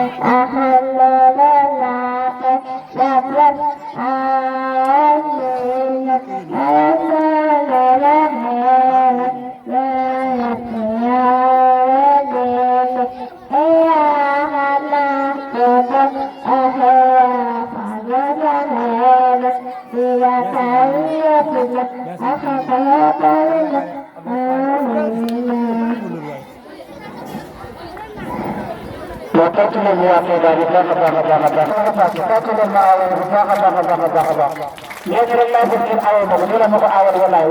أحل لنا لك العالمين أحل لنا لك يا وليد يا هلا أهلا فضلنا يا كريم أخذنا وقتل المواقع ذلك قتل المعاون يجري الله في الآية مغنية مقاول والله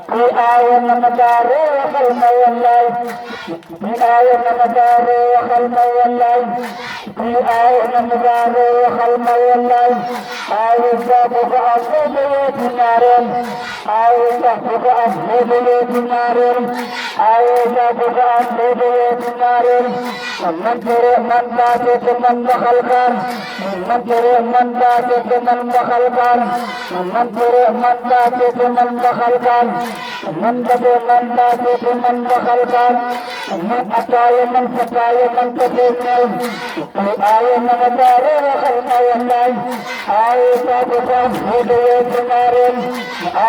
في آية مدار وخلم والله في آية مدار وخلم والله في آية مدار وخلم والله آية سابق أصيب بيت نارين آية سابق أصيب بيت نارين آية سابق أصيب بيت نارين من ترى من باتت من بخلقان من ترى من باتت من بخلقان من ترى من باتت من بخلقان من بدر من باتت من بخلقان من أتاي من فتاي من تبين آي من دار وخلق والله آي سابق هدية نارين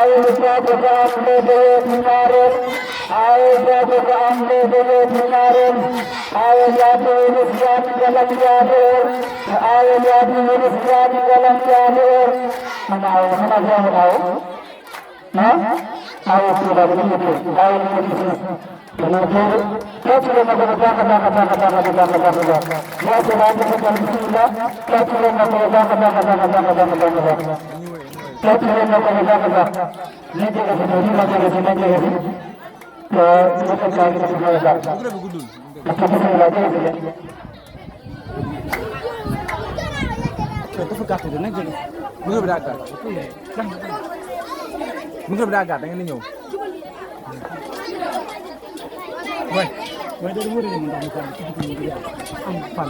آي سابق هدية نارين آي سابق هدية نارين آي ياتي الإسلام ولم يابر آي ياتي الإسلام ولم يابر من آي من أجل ما آي سورة بنيته آي بنيته كثر ما تبارك يا سلام بسم الله كثر ما تبارك كثر ما تبارك نجي نجي dafa gàtt de nag jël micro bi daa gàtt micro bi daa gàtt da ngeen di ñëw way way da wëré ni ndax ko ci bitik ni am fan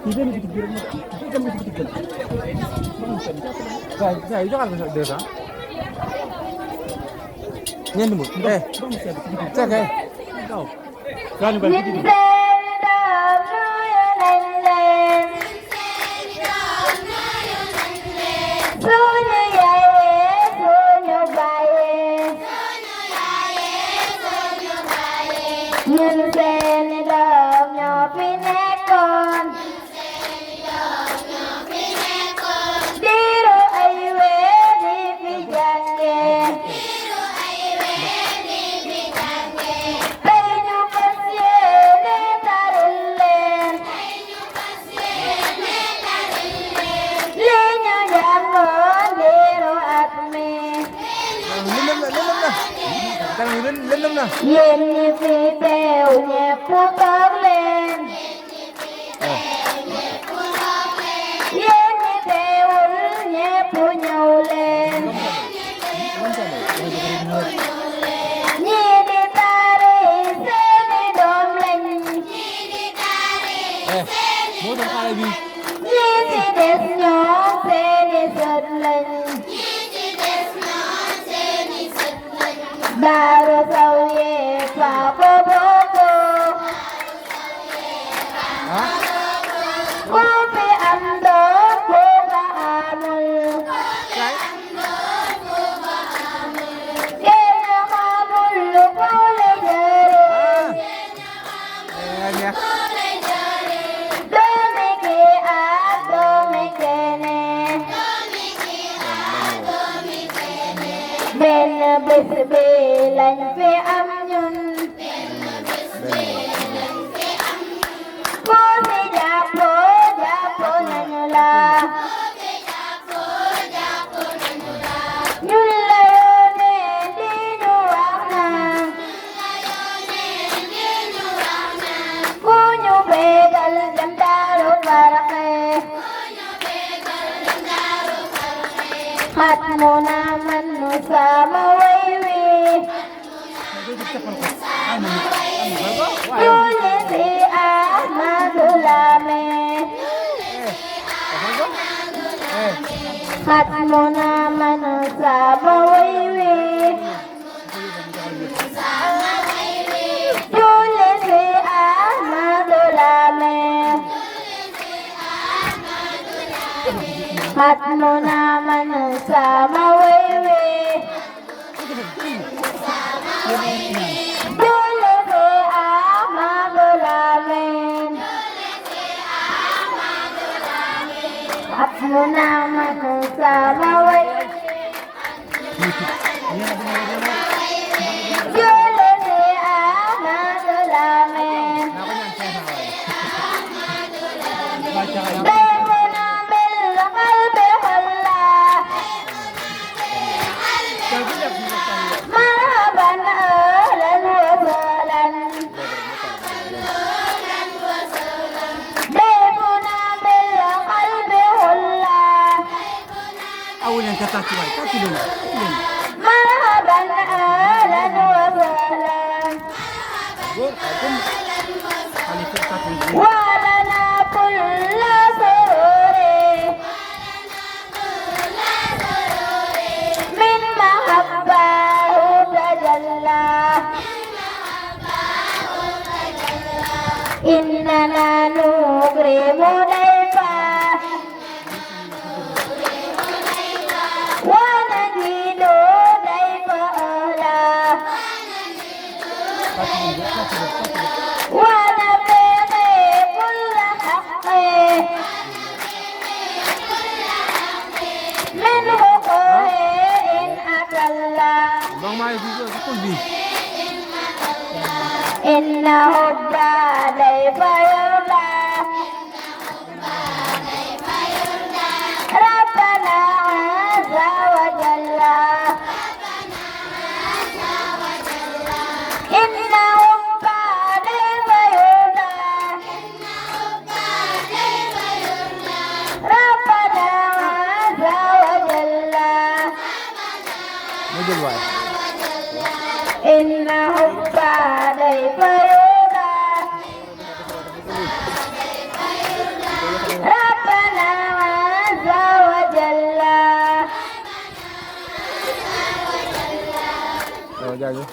ci benn bitik bi rek dem ci bitik way joxal ma 200 ñeent mu c'est que gaw gañu ba bitik Nhân sen đờm nhỏ phi nét con đi rồi ai về đi phi chàng nghề đây nhu cất dê nê ta rừng lên lê nhu giảm ngỡ đi rồi ạt mê Yên như phi bèo nhẹ phút tóc lên Yên như bèo nhẹ phút nhau lên Nhi đi ta đi xe đi đôm lên Nhi đi đẹp nhỏ xe đi giật lên Baru sauye pa bobo Kopi ando boba amul Kena mamul lupole jari Dome ke a dome kene Ben bisbilan fi amnyun Ko si japo nanyula Nyula yone dinu wakna Kunyu begal jandaru barake Hatmu naman sama waywi Yulisi ahmadulame Hatmu naman sama waywi Yulisi ahmadulame hatmuna man sama wewe dulu se amadulamin hatmuna man sama wewe dulu se amadulamin أول أن تتأكد تأكدون مرحبا أهلا وسهلا ولنا كل سرور من محبه تجلى إننا نكرم ضيفا ونجد ضيف أهلا ونبغي كل حق من حقوق إن أكلا إن حب ضيف يرضى ربنا عز وجل إن حب ضيف يرضى ربنا عز وجل إن حب ضيف يرضى ربنا عز وجل Rồi, ra đi.